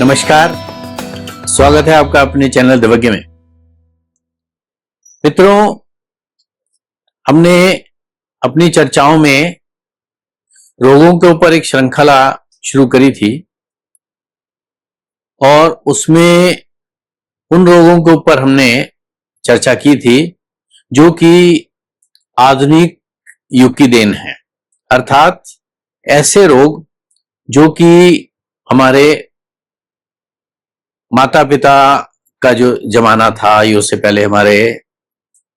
नमस्कार, स्वागत है आपका अपने चैनल दिव्य में। मित्रों, हमने अपनी चर्चाओं में रोगों के ऊपर एक श्रृंखला शुरू करी थी और उसमें उन रोगों के ऊपर हमने चर्चा की थी जो कि आधुनिक युग की देन है, अर्थात ऐसे रोग जो कि हमारे माता पिता का जो जमाना था, ये उससे पहले हमारे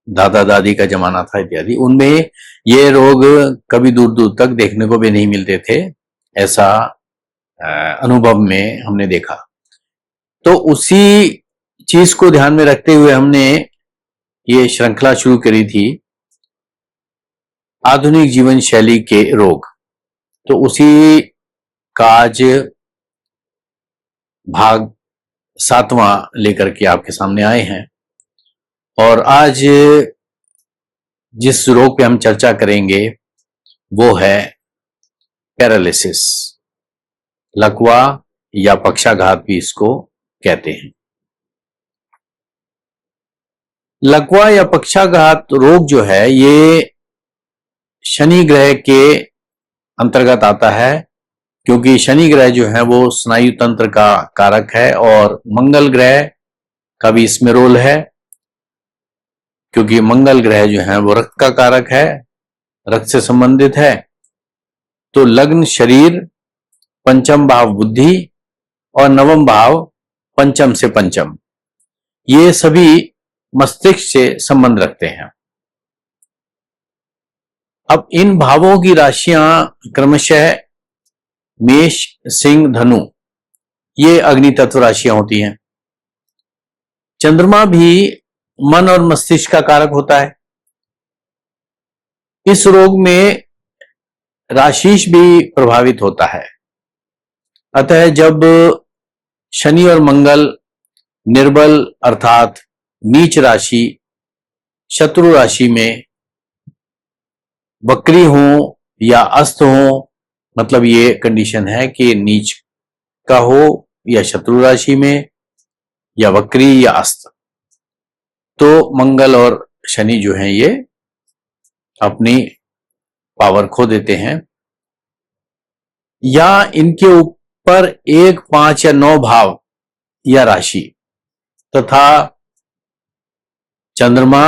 दादा दादी का जमाना था इत्यादि, उनमें ये रोग कभी दूर दूर तक देखने को भी नहीं मिलते थे। ऐसा अनुभव में हमने देखा। तो उसी चीज को ध्यान में रखते हुए हमने ये श्रृंखला शुरू करी थी, आधुनिक जीवन शैली के रोग। तो उसी का आज भाग 7वां लेकर के आपके सामने आए हैं और आज जिस रोग पे हम चर्चा करेंगे वो है पैरालिसिस, लकवा या पक्षाघात भी इसको कहते हैं। लकवा या पक्षाघात रोग जो है ये शनि ग्रह के अंतर्गत आता है, क्योंकि शनि ग्रह जो है वो स्नायु तंत्र का कारक है और मंगल ग्रह का भी इसमें रोल है, क्योंकि मंगल ग्रह जो है वो रक्त का कारक है, रक्त से संबंधित है। तो लग्न शरीर, पंचम भाव बुद्धि और नवम भाव पंचम से पंचम, ये सभी मस्तिष्क से संबंध रखते हैं। अब इन भावों की राशियां क्रमशः मेष, सिंह, धनु, ये अग्नि तत्व राशियां होती हैं। चंद्रमा भी मन और मस्तिष्क का कारक होता है। इस रोग में राशिश भी प्रभावित होता है। अतः जब शनि और मंगल निर्बल अर्थात नीच राशि, शत्रु राशि में वक्री हो या अस्त हो, मतलब ये कंडीशन है कि नीच का हो या शत्रु राशि में या वक्री या अस्त, तो मंगल और शनि जो हैं ये अपनी पावर खो देते हैं। या इनके ऊपर 1, 5 या 9 भाव या राशि तथा चंद्रमा,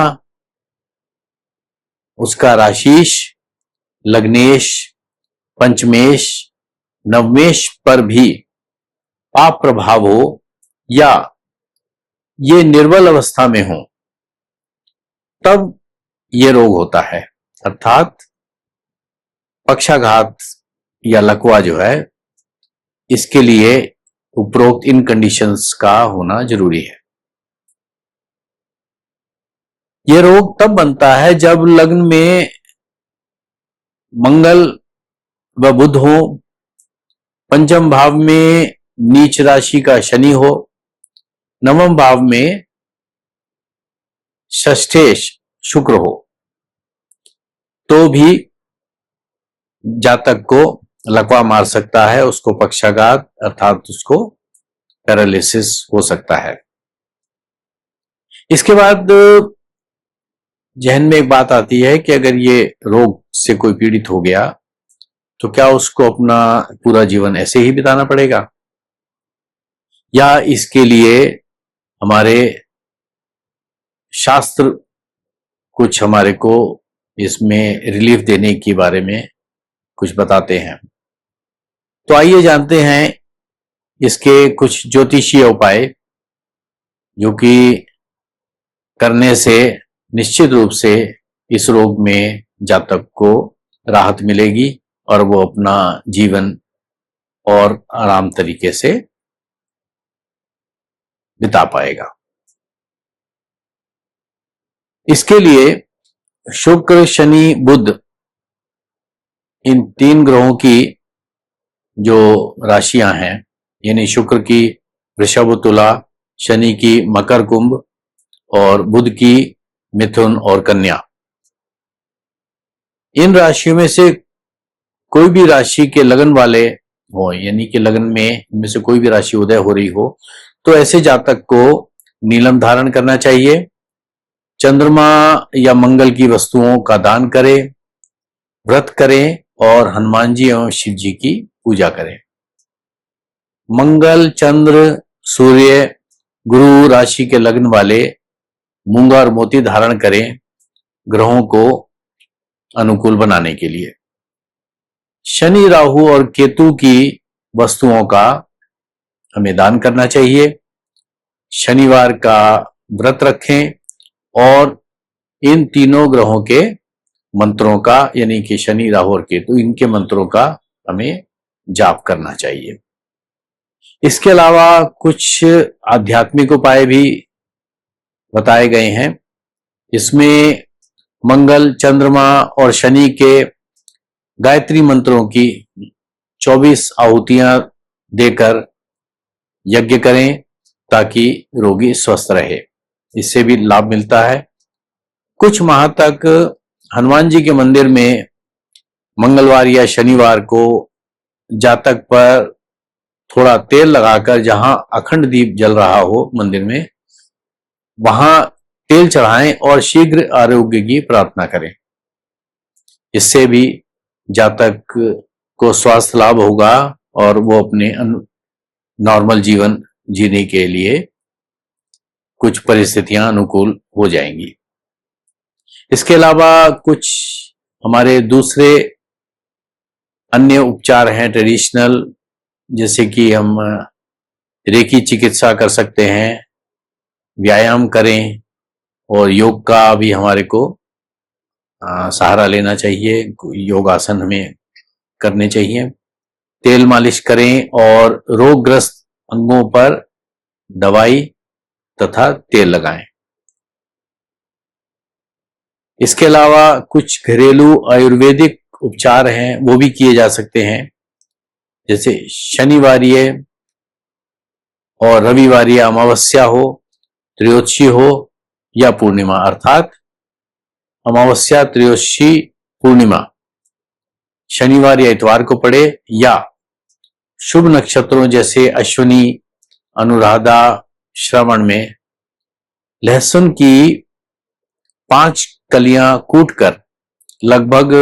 उसका राशिश, लग्नेश, पंचमेश, नवमेश पर भी पाप प्रभाव हो या ये निर्बल अवस्था में हो, तब ये रोग होता है, अर्थात पक्षाघात या लकवा जो है, इसके लिए उपरोक्त इन कंडीशंस का होना जरूरी है। यह रोग तब बनता है जब लग्न में मंगल व बुध हो, पंचम भाव में नीच राशि का शनि हो, नवम भाव में षष्ठेश शुक्र हो, तो भी जातक को लकवा मार सकता है, उसको पक्षाघात अर्थात उसको पैरालिसिस हो सकता है। इसके बाद जहन में एक बात आती है कि अगर ये रोग से कोई पीड़ित हो गया तो क्या उसको अपना पूरा जीवन ऐसे ही बिताना पड़ेगा, या इसके लिए हमारे शास्त्र कुछ हमारे को इसमें रिलीफ देने के बारे में कुछ बताते हैं। तो आइए जानते हैं इसके कुछ ज्योतिषीय उपाय, जो कि करने से निश्चित रूप से इस रोग में जातक को राहत मिलेगी और वो अपना जीवन और आराम तरीके से बिता पाएगा। इसके लिए शुक्र, शनि, बुध, इन 3 ग्रहों की जो राशियां हैं, यानी शुक्र की वृषभ तुला, शनि की मकर कुंभ और बुध की मिथुन और कन्या, इन राशियों में से कोई भी राशि के लगन वाले हो, यानी कि लग्न में इनमें से कोई भी राशि उदय हो रही हो, तो ऐसे जातक को नीलम धारण करना चाहिए, चंद्रमा या मंगल की वस्तुओं का दान करें, व्रत करें और हनुमान जी एवं शिव जी की पूजा करें। मंगल, चंद्र, सूर्य, गुरु राशि के लग्न वाले मूंगा और मोती धारण करें ग्रहों को अनुकूल बनाने के लिए। शनि, राहु और केतु की वस्तुओं का हमें दान करना चाहिए। शनिवार का व्रत रखें और इन तीनों ग्रहों के मंत्रों का, यानी कि शनि, राहु और केतु, इनके मंत्रों का हमें जाप करना चाहिए। इसके अलावा कुछ आध्यात्मिक उपाय भी बताए गए हैं। इसमें मंगल, चंद्रमा और शनि के गायत्री मंत्रों की 24 आहुतियां देकर यज्ञ करें ताकि रोगी स्वस्थ रहे, इससे भी लाभ मिलता है। कुछ माह तक हनुमान जी के मंदिर में मंगलवार या शनिवार को जातक पर थोड़ा तेल लगाकर, जहां अखंड दीप जल रहा हो मंदिर में, वहां तेल चढ़ाएं और शीघ्र आरोग्य की प्रार्थना करें। इससे भी जातक को स्वास्थ्य लाभ होगा और वो अपने नॉर्मल जीवन जीने के लिए कुछ परिस्थितियां अनुकूल हो जाएंगी। इसके अलावा कुछ हमारे दूसरे अन्य उपचार हैं ट्रेडिशनल, जैसे कि हम रेकी चिकित्सा कर सकते हैं, व्यायाम करें और योग का भी हमारे को सहारा लेना चाहिए। योगासन हमें करने चाहिए। तेल मालिश करें और रोगग्रस्त अंगों पर दवाई तथा तेल लगाएं। इसके अलावा कुछ घरेलू आयुर्वेदिक उपचार हैं, वो भी किए जा सकते हैं, जैसे शनिवारीय और रविवारीय अमावस्या हो, त्रयोदशी हो या पूर्णिमा, अर्थात अमावस्या, त्रयोदशी, पूर्णिमा शनिवार या इतवार को पड़े, या शुभ नक्षत्रों जैसे अश्विनी, अनुराधा, श्रवण में लहसुन की 5 कलियां कूटकर लगभग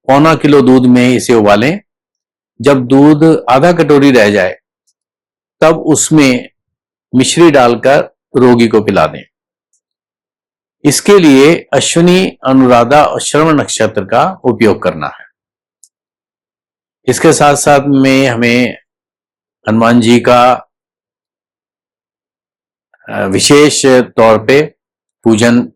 1.25 किलो दूध में इसे उबालें। जब दूध आधा कटोरी रह जाए तब उसमें मिश्री डालकर रोगी को पिला दें। इसके लिए अश्विनी, अनुराधा और श्रवण नक्षत्र का उपयोग करना है। इसके साथ साथ में हमें हनुमान जी का विशेष तौर पे पूजन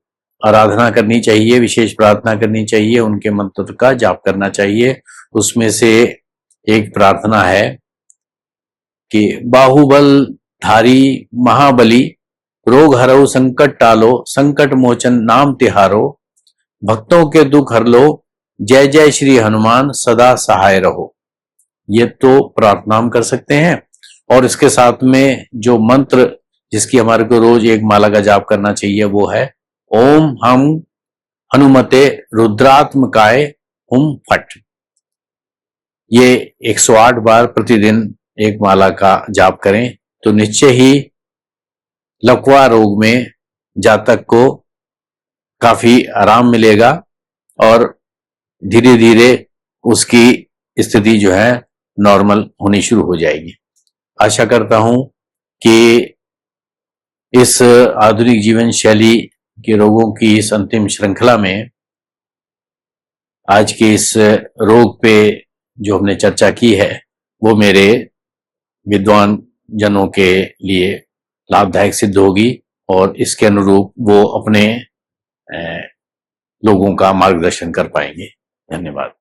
आराधना करनी चाहिए, विशेष प्रार्थना करनी चाहिए, उनके मंत्र का जाप करना चाहिए। उसमें से एक प्रार्थना है कि बाहुबल धारी महाबली, रोग हरो संकट टालो, संकट मोचन नाम तिहारो, भक्तों के दुख हर लो, जय जय श्री हनुमान सदा सहाय रहो। ये तो प्रार्थना हम कर सकते हैं। और इसके साथ में जो मंत्र जिसकी हमारे को रोज एक माला का जाप करना चाहिए वो है ओम हम हनुमते रुद्रात्मकाय हुम फट। ये 108 बार प्रतिदिन एक माला का जाप करें तो निश्चय ही लकवा रोग में जातक को काफी आराम मिलेगा और धीरे धीरे उसकी स्थिति जो है नॉर्मल होनी शुरू हो जाएगी। आशा करता हूं कि इस आधुनिक जीवन शैली के रोगों की इस अंतिम श्रृंखला में आज के इस रोग पे जो हमने चर्चा की है वो मेरे विद्वान जनों के लिए लाभदायक सिद्ध होगी और इसके अनुरूप वो अपने लोगों का मार्गदर्शन कर पाएंगे। धन्यवाद।